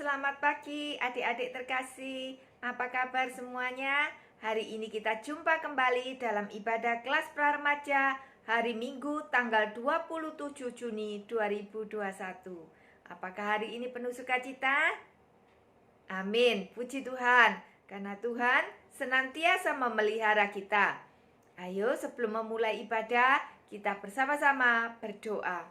selamat pagi adik-adik terkasih. Apa kabar semuanya? Hari ini kita jumpa kembali dalam ibadah kelas pra-remaja hari Minggu tanggal 27 Juni 2021. Apakah hari ini penuh sukacita? Amin, puji Tuhan, karena Tuhan senantiasa memelihara kita. Ayo sebelum memulai ibadah, kita bersama-sama berdoa.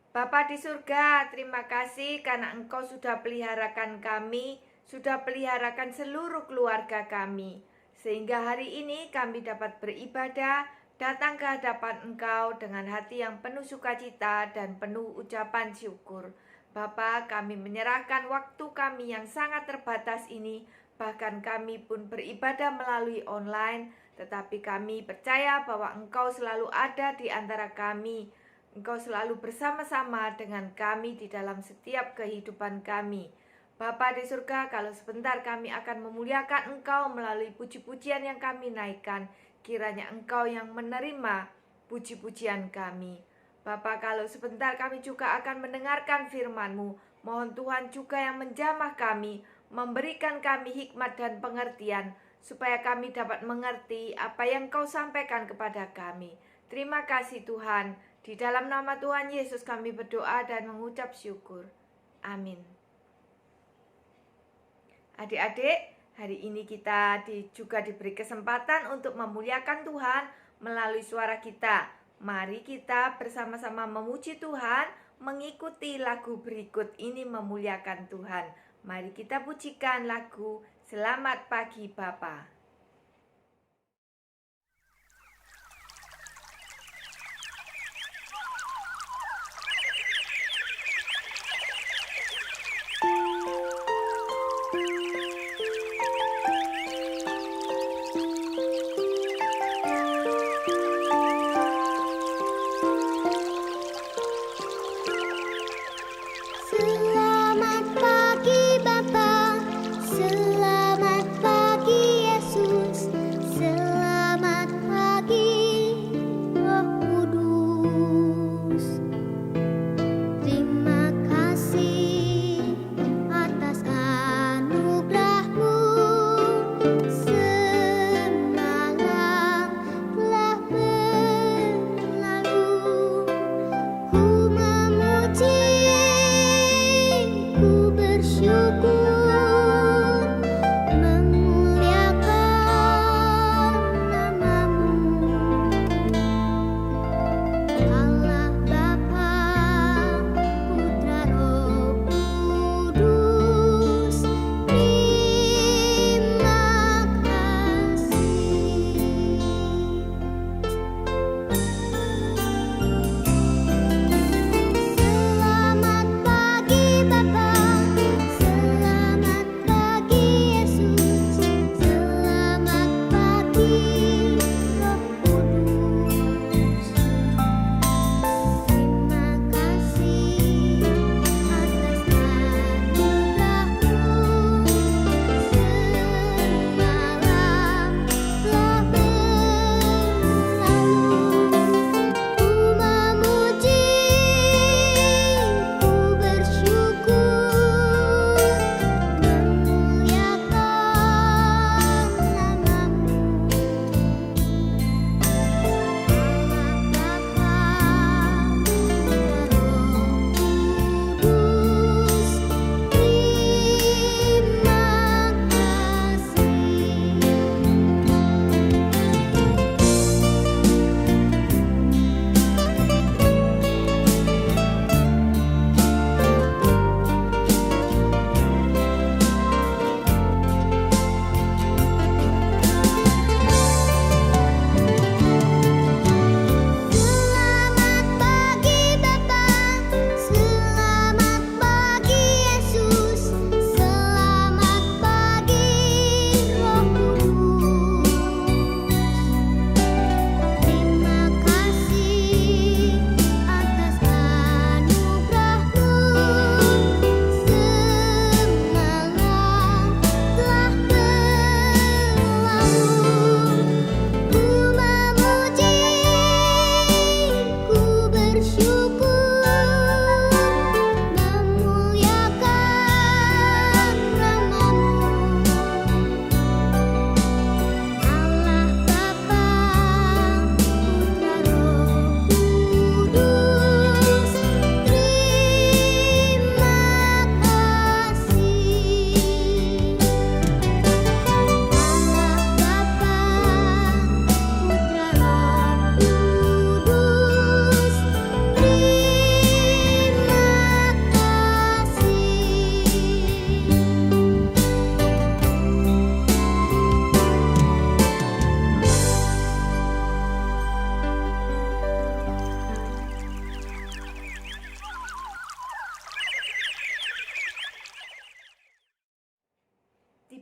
Bapa di surga, terima kasih karena Engkau sudah peliharakan kami, sudah peliharakan seluruh keluarga kami. Sehingga hari ini kami dapat beribadah, datang ke hadapan Engkau dengan hati yang penuh sukacita dan penuh ucapan syukur. Bapa, kami menyerahkan waktu kami yang sangat terbatas ini, bahkan kami pun beribadah melalui online, tetapi kami percaya bahwa Engkau selalu ada di antara kami. Engkau selalu bersama-sama dengan kami di dalam setiap kehidupan kami. Bapa di surga, kalau sebentar kami akan memuliakan Engkau melalui puji-pujian yang kami naikkan, kiranya Engkau yang menerima puji-pujian kami. Bapa, kalau sebentar kami juga akan mendengarkan firman-Mu, mohon Tuhan juga yang menjamah kami, memberikan kami hikmat dan pengertian, supaya kami dapat mengerti apa yang Engkau sampaikan kepada kami. Terima kasih Tuhan. Di dalam nama Tuhan Yesus kami berdoa dan mengucap syukur. Amin. Adik-adik, hari ini kita juga diberi kesempatan untuk memuliakan Tuhan melalui suara kita. Mari kita bersama-sama memuji Tuhan, mengikuti lagu berikut ini memuliakan Tuhan. Mari kita pujikan lagu Selamat Pagi Bapa. Selamat pagi Bapa, selamat pagi Yesus.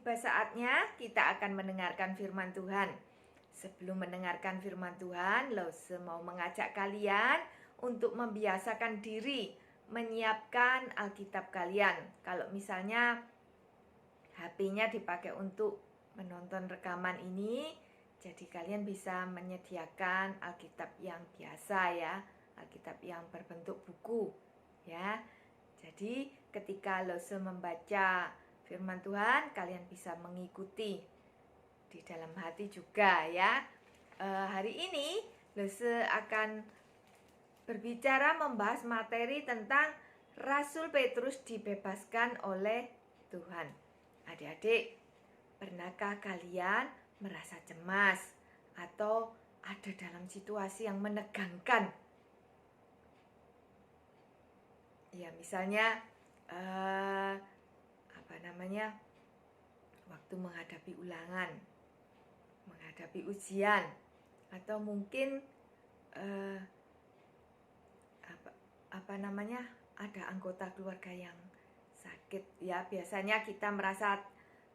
tiba saatnya kita akan mendengarkan firman Tuhan. Sebelum mendengarkan firman Tuhan, Lose mau mengajak kalian untuk membiasakan diri menyiapkan Alkitab kalian. Kalau misalnya HP-nya dipakai untuk menonton rekaman ini, jadi kalian bisa menyediakan Alkitab yang biasa ya, Alkitab yang berbentuk buku ya. Jadi ketika Lose membaca firman Tuhan, kalian bisa mengikuti di dalam hati juga ya. Hari ini Lose akan berbicara membahas materi tentang Rasul Petrus dibebaskan oleh Tuhan. Adik-adik, pernahkah kalian merasa cemas atau ada dalam situasi yang menegangkan? Ya, misalnya waktu menghadapi ulangan, menghadapi ujian, atau mungkin ada anggota keluarga yang sakit ya. Biasanya kita merasa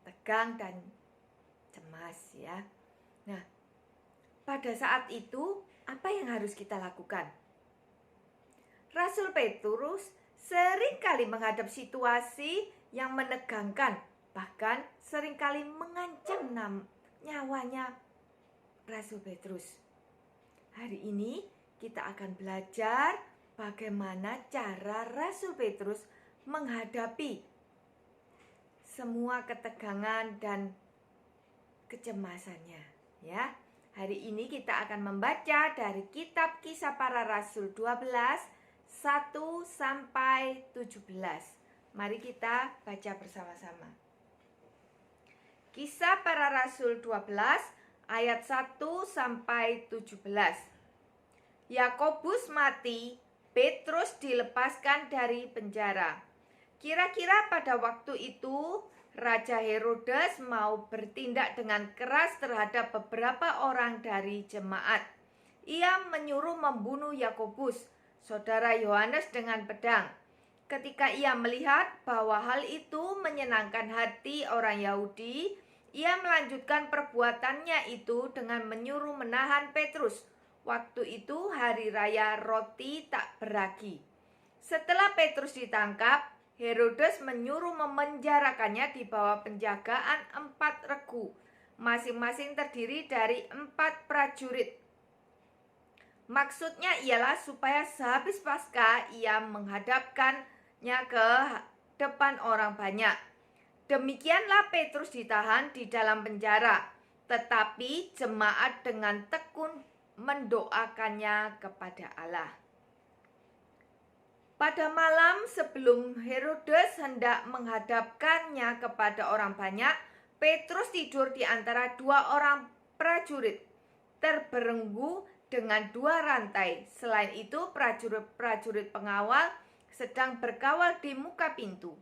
tegang dan cemas ya. Nah, pada saat itu apa yang harus kita lakukan? Rasul Petrus seringkali menghadap situasi yang menegangkan, bahkan seringkali mengancam nyawanya Rasul Petrus. Hari ini kita akan belajar bagaimana cara Rasul Petrus menghadapi semua ketegangan dan kecemasannya ya. Hari ini kita akan membaca dari kitab Kisah Para Rasul 12 1 sampai 17. Mari kita baca bersama-sama. Kisah Para Rasul 12 ayat 1 sampai 17. Yakobus mati, Petrus dilepaskan dari penjara. Kira-kira pada waktu itu Raja Herodes mau bertindak dengan keras terhadap beberapa orang dari jemaat. Ia menyuruh membunuh Yakobus, saudara Yohanes, dengan pedang. Ketika ia melihat bahwa hal itu menyenangkan hati orang Yahudi, ia melanjutkan perbuatannya itu dengan menyuruh menahan Petrus. Waktu itu hari raya roti tak beragi. Setelah Petrus ditangkap, Herodes menyuruh memenjarakannya di bawah penjagaan 4 regu, masing-masing terdiri dari 4 prajurit. Maksudnya ialah supaya sehabis Paskah ia menghadapkannya ke depan orang banyak. Demikianlah Petrus ditahan di dalam penjara, tetapi jemaat dengan tekun mendoakannya kepada Allah. Pada malam sebelum Herodes hendak menghadapkannya kepada orang banyak, Petrus tidur di antara 2 orang prajurit, terbelenggu dengan 2 rantai. Selain itu, prajurit-prajurit pengawal sedang berkawal di muka pintu.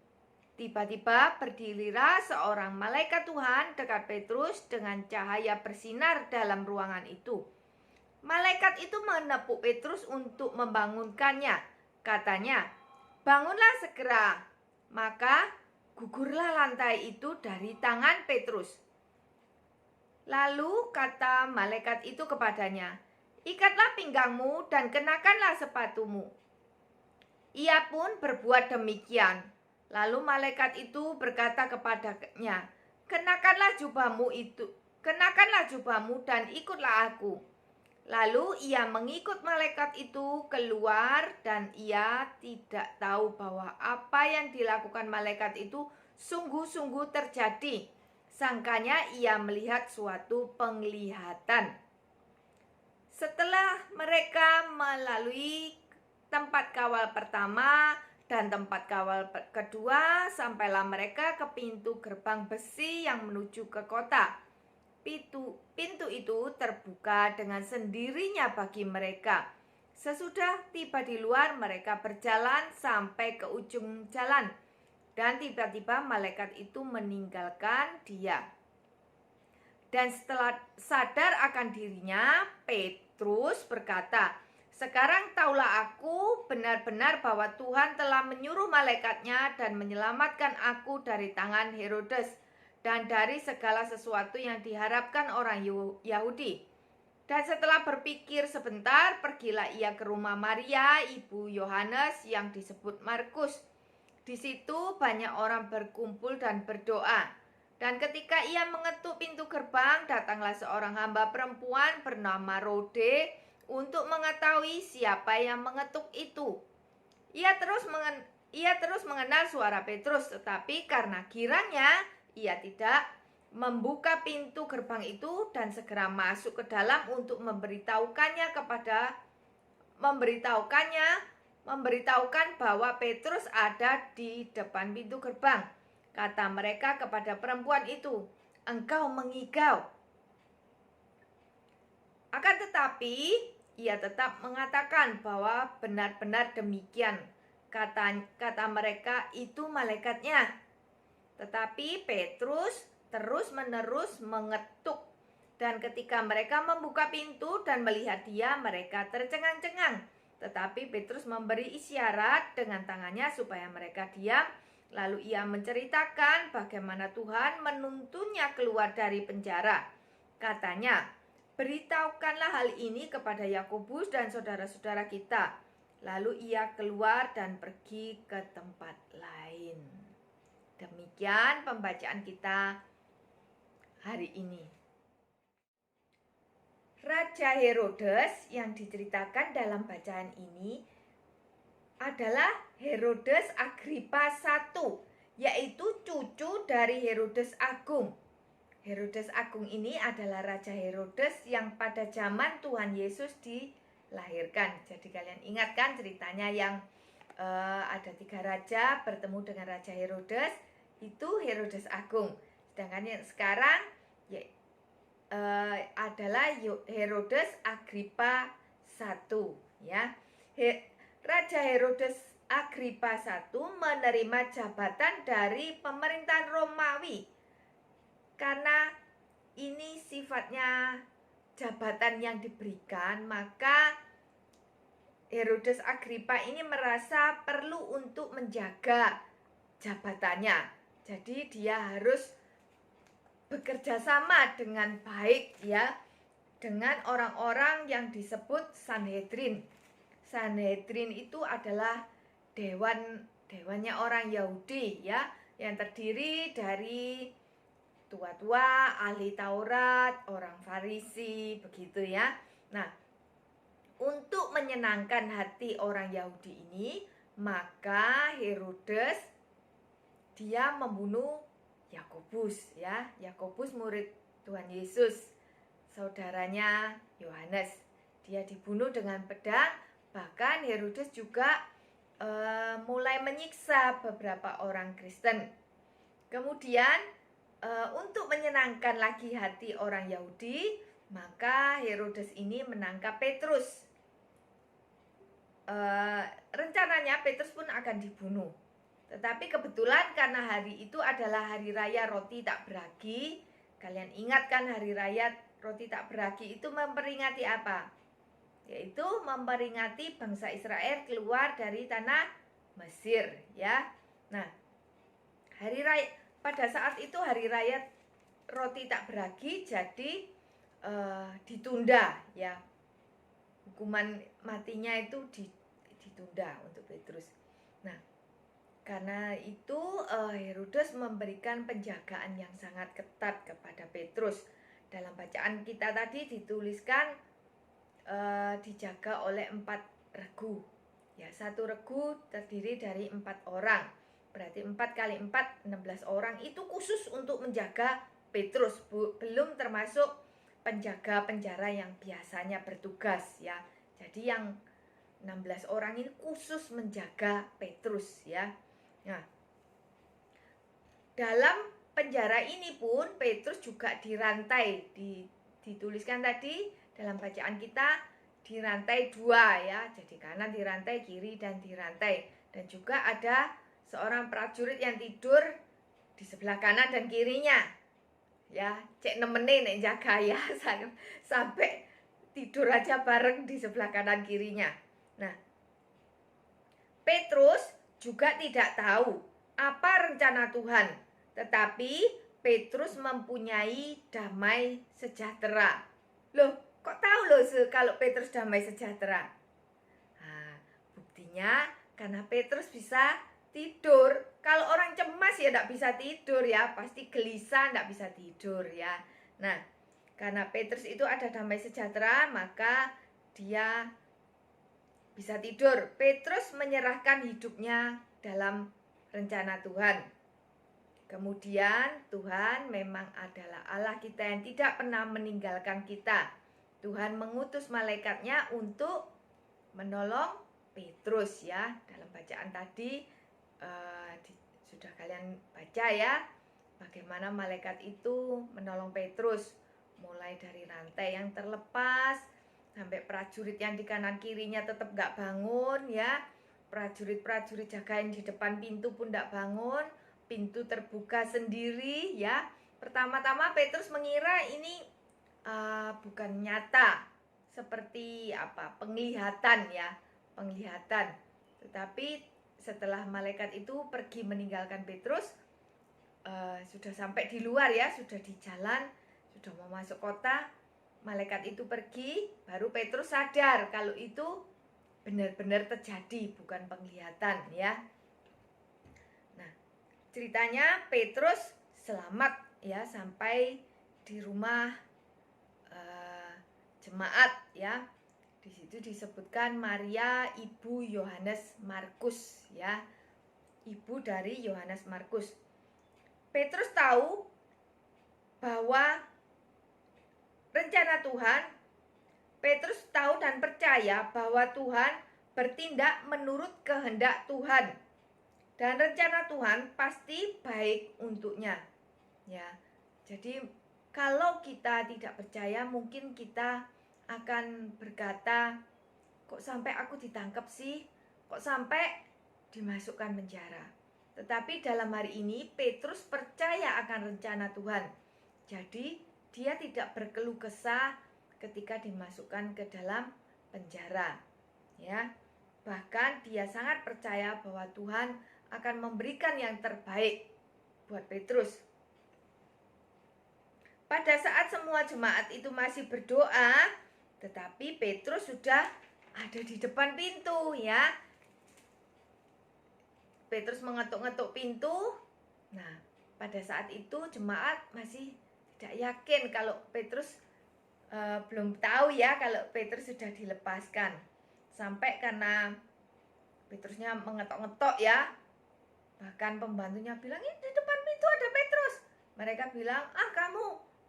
Tiba-tiba berdirilah seorang malaikat Tuhan dekat Petrus dengan cahaya bersinar dalam ruangan itu. Malaikat itu menepuk Petrus untuk membangunkannya. Katanya, "Bangunlah segera." Maka gugurlah lantai itu dari tangan Petrus. Lalu kata malaikat itu kepadanya, "Ikatlah pinggangmu dan kenakanlah sepatumu." Ia pun berbuat demikian. Lalu malaikat itu berkata kepadanya, kenakanlah jubahmu dan ikutlah aku." Lalu ia mengikut malaikat itu keluar, dan ia tidak tahu bahwa apa yang dilakukan malaikat itu sungguh-sungguh terjadi. Sangkanya ia melihat suatu penglihatan. Setelah mereka melalui tempat kawal pertama dan tempat kawal kedua, sampailah mereka ke pintu gerbang besi yang menuju ke kota. Pintu itu terbuka dengan sendirinya bagi mereka. Sesudah tiba di luar, mereka berjalan sampai ke ujung jalan, dan tiba-tiba malaikat itu meninggalkan dia. Dan setelah sadar akan dirinya, Petrus berkata, "Sekarang taulah aku benar-benar bahwa Tuhan telah menyuruh malaikatnya dan menyelamatkan aku dari tangan Herodes dan dari segala sesuatu yang diharapkan orang Yahudi. Dan setelah berpikir sebentar, pergilah ia ke rumah Maria, ibu Yohanes yang disebut Markus. Di situ banyak orang berkumpul dan berdoa. Dan ketika ia mengetuk pintu gerbang, datanglah seorang hamba perempuan bernama Rode untuk mengetahui siapa yang mengetuk itu. Ia terus mengenal suara Petrus, tetapi karena girangnya ia tidak membuka pintu gerbang itu dan segera masuk ke dalam untuk memberitahukan bahwa Petrus ada di depan pintu gerbang. Kata mereka kepada perempuan itu, "Engkau mengigau." Akan tetapi ia tetap mengatakan bahwa benar-benar demikian. Kata mereka, "Itu malaikatnya." Tetapi Petrus terus-menerus mengetuk. Dan ketika mereka membuka pintu dan melihat dia, mereka tercengang-cengang. Tetapi Petrus memberi isyarat dengan tangannya supaya mereka diam. Lalu ia menceritakan bagaimana Tuhan menuntunnya keluar dari penjara. Katanya, "Beritahukanlah hal ini kepada Yakobus dan saudara-saudara kita." Lalu ia keluar dan pergi ke tempat lain. Demikian pembacaan kita hari ini. Raja Herodes yang diceritakan dalam bacaan ini adalah Herodes Agripa I, yaitu cucu dari Herodes Agung. Herodes Agung ini adalah Raja Herodes yang pada zaman Tuhan Yesus dilahirkan. Jadi kalian ingat kan ceritanya yang ada 3 raja bertemu dengan Raja Herodes, itu Herodes Agung. Sedangkan yang sekarang adalah Herodes Agripa I, ya. Raja Herodes Agripa I menerima jabatan dari pemerintahan Romawi. Karena ini sifatnya jabatan yang diberikan, maka Herodes Agripa ini merasa perlu untuk menjaga jabatannya. Jadi dia harus bekerja sama dengan baik, ya, dengan orang-orang yang disebut Sanhedrin. Sanhedrin itu adalah dewannya orang Yahudi, ya, yang terdiri dari tua-tua, ahli Taurat, orang Farisi, begitu ya. Nah, untuk menyenangkan hati orang Yahudi ini, maka Herodes dia membunuh Yakobus, ya. Yakobus murid Tuhan Yesus, saudaranya Yohanes. Dia dibunuh dengan pedang. Bahkan Herodes juga mulai menyiksa beberapa orang Kristen. Kemudian untuk menyenangkan lagi hati orang Yahudi, maka Herodes ini menangkap Petrus. Rencananya Petrus pun akan dibunuh. Tetapi kebetulan karena hari itu adalah hari raya roti tak beragi. Kalian ingat kan hari raya roti tak beragi itu memperingati apa? Yaitu memperingati bangsa Israel keluar dari tanah Mesir, ya. Nah, pada saat itu hari raya roti tak beragi, jadi ditunda, ya. Hukuman matinya itu ditunda untuk Petrus. Nah, karena itu Herodes memberikan penjagaan yang sangat ketat kepada Petrus. Dalam bacaan kita tadi dituliskan dijaga oleh 4 regu. Ya, 1 regu terdiri dari 4 orang. Berarti 4 kali 4, 16 orang. Itu khusus untuk menjaga Petrus, belum termasuk penjaga penjara yang biasanya bertugas, ya. Jadi yang 16 orang ini khusus menjaga Petrus, ya. Nah, dalam penjara ini pun Petrus juga dirantai, dituliskan tadi dalam bacaan kita dirantai 2, ya. Jadi kanan dirantai, kiri dan dirantai. Dan juga ada seorang prajurit yang tidur di sebelah kanan dan kirinya, ya. Cek nemenin nek jaga, ya, sampai tidur aja bareng di sebelah kanan kirinya. Nah, Petrus juga tidak tahu apa rencana Tuhan, tetapi Petrus mempunyai damai sejahtera. Loh, kok tahu loh kalau Petrus damai sejahtera? Nah, buktinya karena Petrus bisa tidur. Kalau orang cemas ya tidak bisa tidur ya, pasti gelisah, tidak bisa tidur ya. Nah, karena Petrus itu ada damai sejahtera, maka dia bisa tidur. Petrus menyerahkan hidupnya dalam rencana Tuhan. Kemudian Tuhan memang adalah Allah kita yang tidak pernah meninggalkan kita. Tuhan mengutus malaikatnya untuk menolong Petrus ya. Dalam bacaan tadi sudah kalian baca ya, bagaimana malaikat itu menolong Petrus. Mulai dari rantai yang terlepas, sampai prajurit yang di kanan kirinya tetap gak bangun ya. Prajurit-prajurit jagain di depan pintu pun gak bangun. Pintu terbuka sendiri ya. Pertama-tama Petrus mengira ini bukan nyata, seperti penglihatan ya, penglihatan. Tetapi setelah malaikat itu pergi meninggalkan Petrus, sudah sampai di luar ya, sudah di jalan, sudah mau masuk kota, malaikat itu pergi, baru Petrus sadar kalau itu benar-benar terjadi, bukan penglihatan ya. Ceritanya Petrus selamat ya sampai di rumah jemaat ya. Di situ disebutkan Maria ibu Yohanes Markus ya. Ibu dari Yohanes Markus. Petrus tahu bahwa rencana Tuhan, Petrus tahu dan percaya bahwa Tuhan bertindak menurut kehendak Tuhan. Dan rencana Tuhan pasti baik untuknya. Ya. Jadi kalau kita tidak percaya, mungkin kita akan berkata, kok sampai aku ditangkap sih? Kok sampai dimasukkan penjara? Tetapi dalam hari ini Petrus percaya akan rencana Tuhan. Jadi dia tidak berkeluh kesah ketika dimasukkan ke dalam penjara. Ya. Bahkan dia sangat percaya bahwa Tuhan akan memberikan yang terbaik buat Petrus. Pada saat semua jemaat itu masih berdoa, tetapi Petrus sudah ada di depan pintu ya. Petrus mengetuk-ngetuk pintu. Nah, pada saat itu jemaat masih tidak yakin kalau Petrus belum tahu ya kalau Petrus sudah dilepaskan. Sampai karena Petrusnya mengetok-ngetok ya. Bahkan pembantunya bilang, ini di depan pintu ada Petrus. Mereka bilang, kamu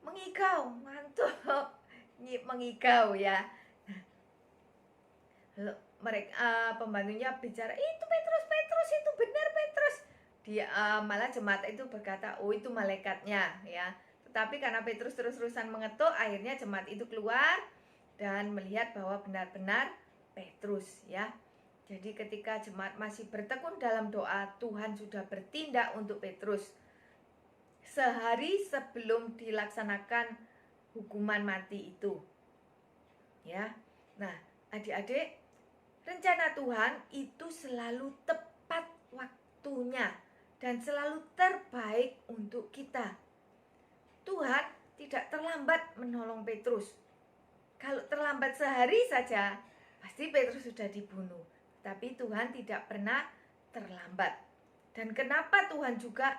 mengigau, ngantuk, mengigau ya. Lalu mereka pembantunya bicara, itu Petrus, itu benar Petrus. Dia malah jemaat itu berkata, oh itu malaikatnya ya. Tetapi karena Petrus terus-terusan mengetuk, akhirnya jemaat itu keluar dan melihat bahwa benar-benar Petrus ya. Jadi ketika jemaat masih bertekun dalam doa, Tuhan sudah bertindak untuk Petrus. Sehari sebelum dilaksanakan hukuman mati itu. Ya. Nah, adik-adik, rencana Tuhan itu selalu tepat waktunya dan selalu terbaik untuk kita. Tuhan tidak terlambat menolong Petrus. Kalau terlambat sehari saja, pasti Petrus sudah dibunuh. Tapi Tuhan tidak pernah terlambat. Dan kenapa Tuhan juga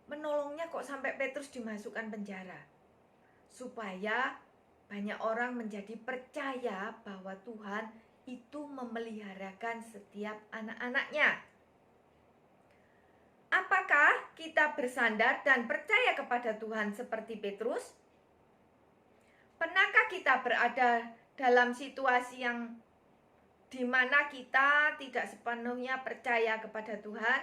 menolongnya kok sampai Petrus dimasukkan penjara? Supaya banyak orang menjadi percaya bahwa Tuhan itu memeliharakan setiap anak-anaknya. Apakah kita bersandar dan percaya kepada Tuhan seperti Petrus? Pernahkah kita berada dalam situasi yang di mana kita tidak sepenuhnya percaya kepada Tuhan?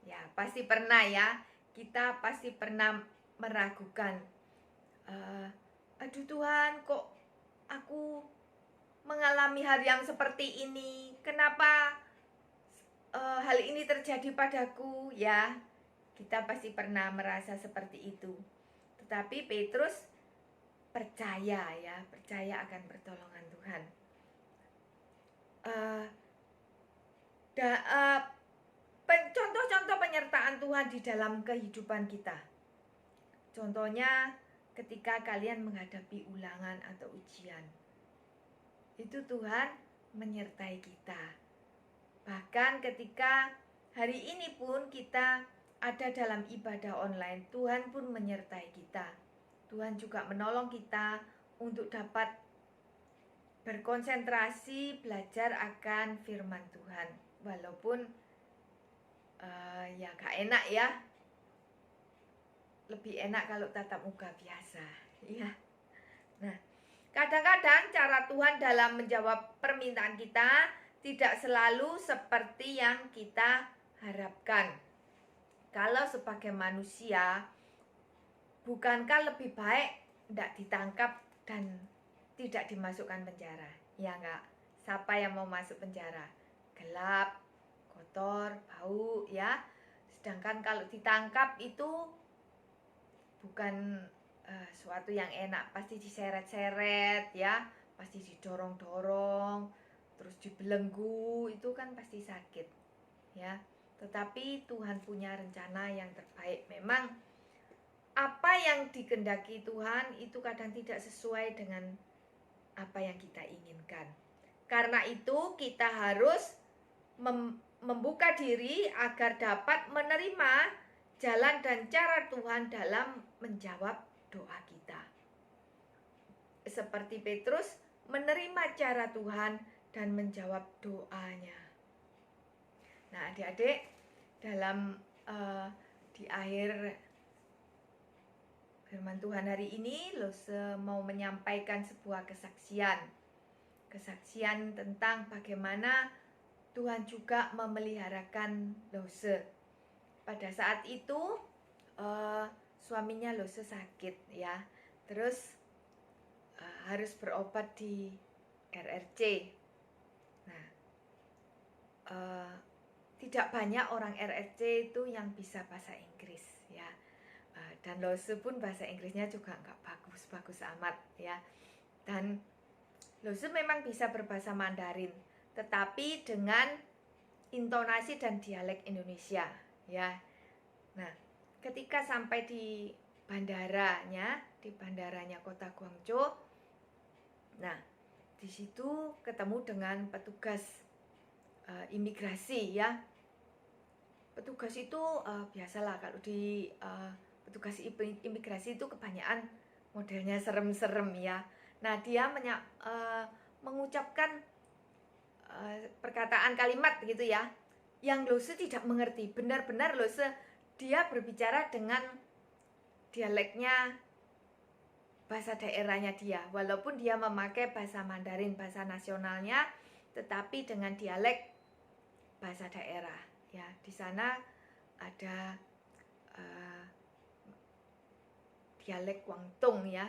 Ya, pasti pernah ya. Kita pasti pernah meragukan. Aduh Tuhan, kok aku mengalami hal yang seperti ini? Kenapa hal ini terjadi padaku? Ya, kita pasti pernah merasa seperti itu. Tetapi Petrus percaya ya, percaya akan pertolongan Tuhan. Contoh-contoh penyertaan Tuhan di dalam kehidupan kita. Contohnya ketika kalian menghadapi ulangan atau ujian, itu Tuhan menyertai kita. Bahkan ketika hari ini pun kita ada dalam ibadah online, Tuhan pun menyertai kita. Tuhan juga menolong kita untuk dapat berkonsentrasi belajar akan firman Tuhan. Walaupun ya gak enak ya, lebih enak kalau tatap muka biasa ya. Nah, kadang-kadang cara Tuhan dalam menjawab permintaan kita tidak selalu seperti yang kita harapkan. Kalau sebagai manusia, bukankah lebih baik tidak ditangkap dan tidak dimasukkan penjara? Ya enggak? Siapa yang mau masuk penjara? Gelap, kotor, bau ya. Sedangkan kalau ditangkap itu bukan suatu yang enak, pasti diseret-seret ya, pasti didorong-dorong, terus dibelenggu, itu kan pasti sakit ya. Tetapi Tuhan punya rencana yang terbaik. Memang apa yang dikehendaki Tuhan itu kadang tidak sesuai dengan apa yang kita inginkan. Karena itu kita harus membuka diri agar dapat menerima jalan dan cara Tuhan dalam menjawab doa kita. Seperti Petrus menerima cara Tuhan dan menjawab doanya. Nah, adik-adik, dalam di akhir firman Tuhan hari ini, Lose mau menyampaikan sebuah kesaksian tentang bagaimana Tuhan juga memeliharakan Lose. Pada saat itu suaminya Lose sakit ya, terus harus berobat di RRC. Nah, tidak banyak orang RRC itu yang bisa bahasa Inggris ya, dan Lose pun bahasa Inggrisnya juga nggak bagus-bagus amat ya. Dan Lose memang bisa berbahasa Mandarin, tetapi dengan intonasi dan dialek Indonesia ya. Nah, ketika sampai di bandaranya kota Guangzhou, nah di situ ketemu dengan petugas imigrasi ya. Petugas itu biasalah kalau di petugas imigrasi itu kebanyakan modelnya serem-serem ya. Nah, dia mengucapkan perkataan kalimat gitu ya, yang Lose tidak mengerti. Benar-benar Lose dia berbicara dengan dialeknya, bahasa daerahnya dia, walaupun dia memakai bahasa Mandarin, bahasa nasionalnya, tetapi dengan dialek bahasa daerah ya. Di sana ada dialek Guangdong ya,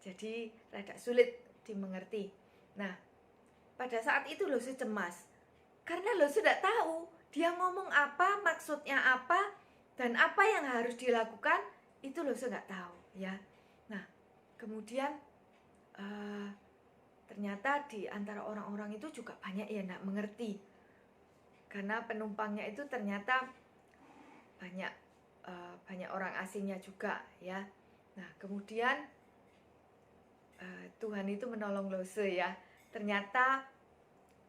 jadi rada sulit dimengerti. Nah, pada saat itu Lose cemas karena Lose tidak tahu dia ngomong apa, maksudnya apa, dan apa yang harus dilakukan, itu Lose nggak tahu ya. Nah, kemudian ternyata di antara orang-orang itu juga banyak yang nggak mengerti, karena penumpangnya itu ternyata banyak orang asingnya juga ya. Nah, kemudian Tuhan itu menolong Lose ya. Ternyata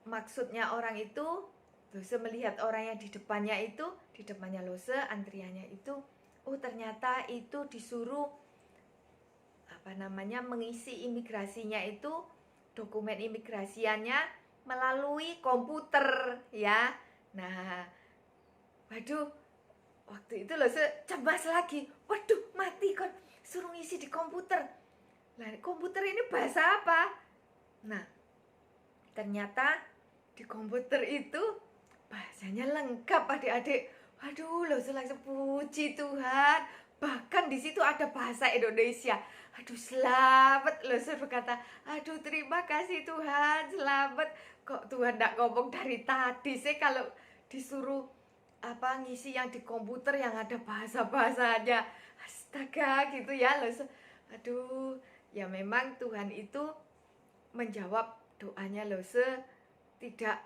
maksudnya orang itu, Lose melihat orang yang di depannya Lose, antriannya itu, oh ternyata itu disuruh mengisi imigrasinya itu, dokumen imigrasiannya melalui komputer ya. Nah, waduh, waktu itu Lose cemas lagi. Waduh, mati kan, suruh ngisi di komputer. Lah, komputer ini bahasa apa? Nah, ternyata di komputer itu bahasanya lengkap adik-adik. Waduh, Lose langsung puji Tuhan. Bahkan di situ ada bahasa Indonesia. Aduh, selamat, Lose berkata. Aduh, terima kasih Tuhan, selamat. Kok Tuhan tidak ngomong dari tadi sih kalau disuruh ngisi yang di komputer yang ada bahasa-bahasanya. Astaga gitu ya Lose. Aduh, ya memang Tuhan itu menjawab doanya Lose tidak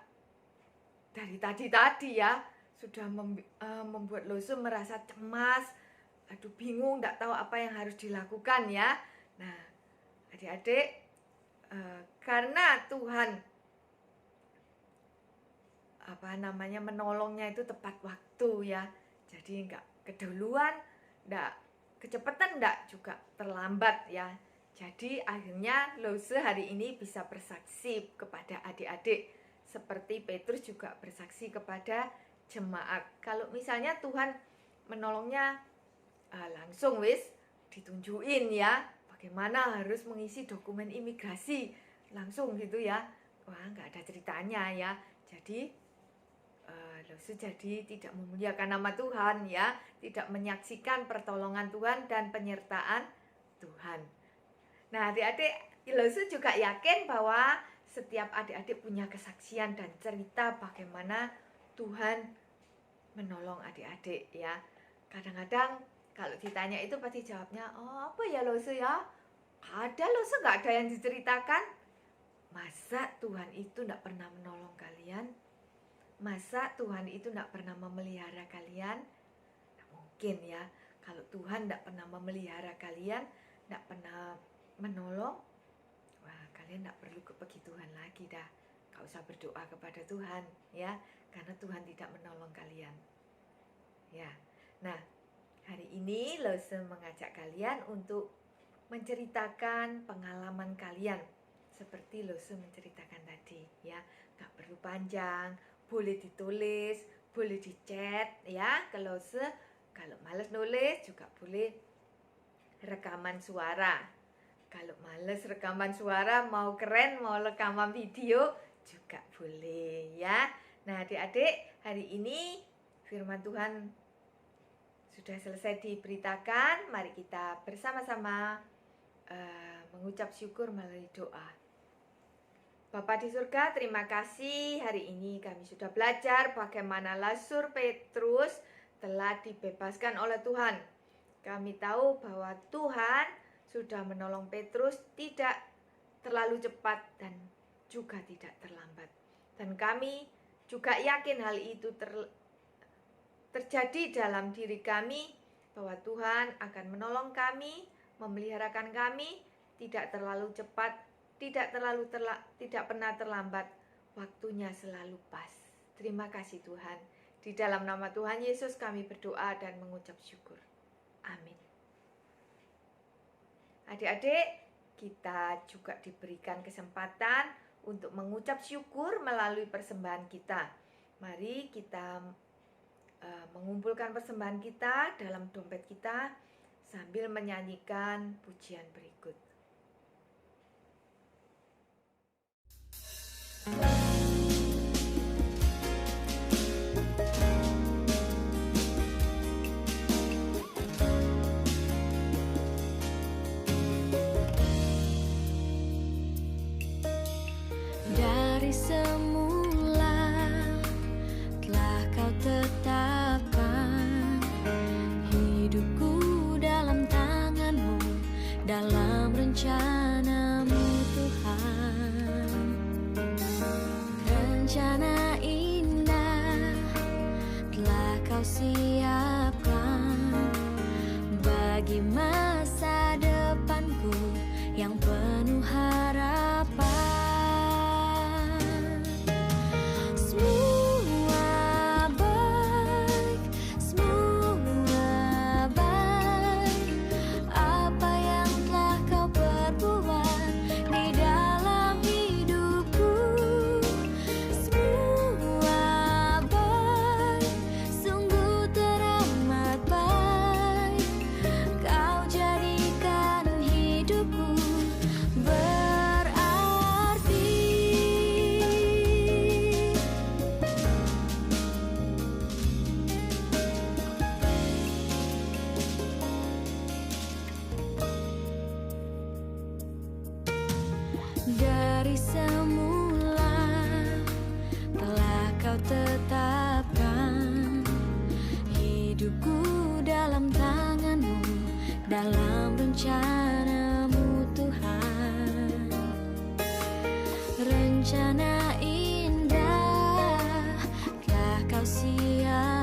dari tadi ya. sudah membuat Lose merasa cemas, aduh bingung, tidak tahu apa yang harus dilakukan ya. Nah, adik-adik, karena Tuhan menolongnya itu tepat waktu ya, jadi nggak keduluan, nggak kecepatan, nggak juga terlambat ya. Jadi akhirnya Lose hari ini bisa bersaksi kepada adik-adik, seperti Petrus juga bersaksi kepada jemaat. Kalau misalnya Tuhan menolongnya langsung ditunjukin ya, bagaimana harus mengisi dokumen imigrasi langsung gitu ya, wah nggak ada ceritanya ya. Jadi Lose jadi tidak memuliakan nama Tuhan ya, tidak menyaksikan pertolongan Tuhan dan penyertaan Tuhan. Nah, adik-adik, Lose juga yakin bahwa setiap adik-adik punya kesaksian dan cerita bagaimana Tuhan menolong adik-adik ya. Kadang-kadang kalau ditanya itu pasti jawabnya, oh apa ya Lose ya? Ada Lose, nggak ada yang diceritakan. Masa Tuhan itu nggak pernah menolong kalian? Masa Tuhan itu nggak pernah memelihara kalian? Nah, mungkin ya, kalau Tuhan nggak pernah memelihara kalian, nggak pernah menolong, wah kalian nggak perlu pergi Tuhan lagi dah. Nggak usah berdoa kepada Tuhan ya, karena Tuhan tidak menolong kalian. Ya, nah hari ini Lose mengajak kalian untuk menceritakan pengalaman kalian seperti Lose menceritakan tadi ya. Nggak perlu panjang, boleh ditulis, boleh di-chat ya ke Lose. Kalau males nulis juga boleh rekaman suara. Kalau males rekaman suara, mau keren, mau rekaman video juga boleh ya. Nah adik-adik, hari ini firman Tuhan sudah selesai diberitakan. Mari kita bersama-sama mengucap syukur melalui doa. Bapa di surga, terima kasih hari ini kami sudah belajar bagaimana Lazarus Petrus telah dibebaskan oleh Tuhan. Kami tahu bahwa Tuhan sudah menolong Petrus tidak terlalu cepat dan juga tidak terlambat. Dan kami juga yakin hal itu terjadi dalam diri kami, bahwa Tuhan akan menolong kami, memeliharakan kami, tidak terlalu cepat, tidak pernah terlambat, waktunya selalu pas. Terima kasih Tuhan. Di dalam nama Tuhan Yesus kami berdoa dan mengucap syukur. Amin. Adik-adik, kita juga diberikan kesempatan untuk mengucap syukur melalui persembahan kita. Mari kita mengumpulkan persembahan kita dalam dompet kita sambil menyanyikan pujian berikut. Dari semula telah kau tetapkan hidupku dalam tangan-Mu, dalam rencana-Mu Tuhan. Rencana indah telah kau siapkan bagi masa depanku yang penuh harapan. Dari semula telah kau tetapkan hidupku dalam tangan-Mu, dalam rencana-Mu Tuhan. Rencana indah telah kau siapkan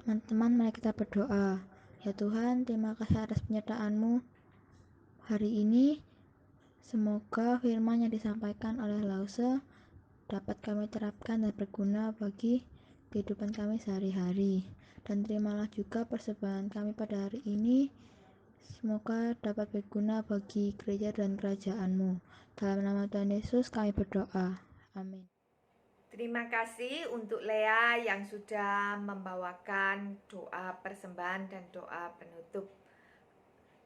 Teman-teman, mari kita berdoa. Ya Tuhan, terima kasih atas penyertaan-Mu hari ini. Semoga firman yang disampaikan oleh Lause dapat kami terapkan dan berguna bagi kehidupan kami sehari-hari. Dan terimalah juga persembahan kami pada hari ini. Semoga dapat berguna bagi gereja dan kerajaan-Mu. Dalam nama Tuhan Yesus kami berdoa. Amin. Terima kasih untuk Lea yang sudah membawakan doa persembahan dan doa penutup.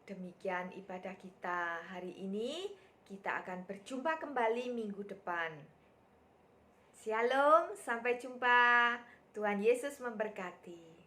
Demikian ibadah kita hari ini. Kita akan berjumpa kembali minggu depan. Shalom, sampai jumpa. Tuhan Yesus memberkati.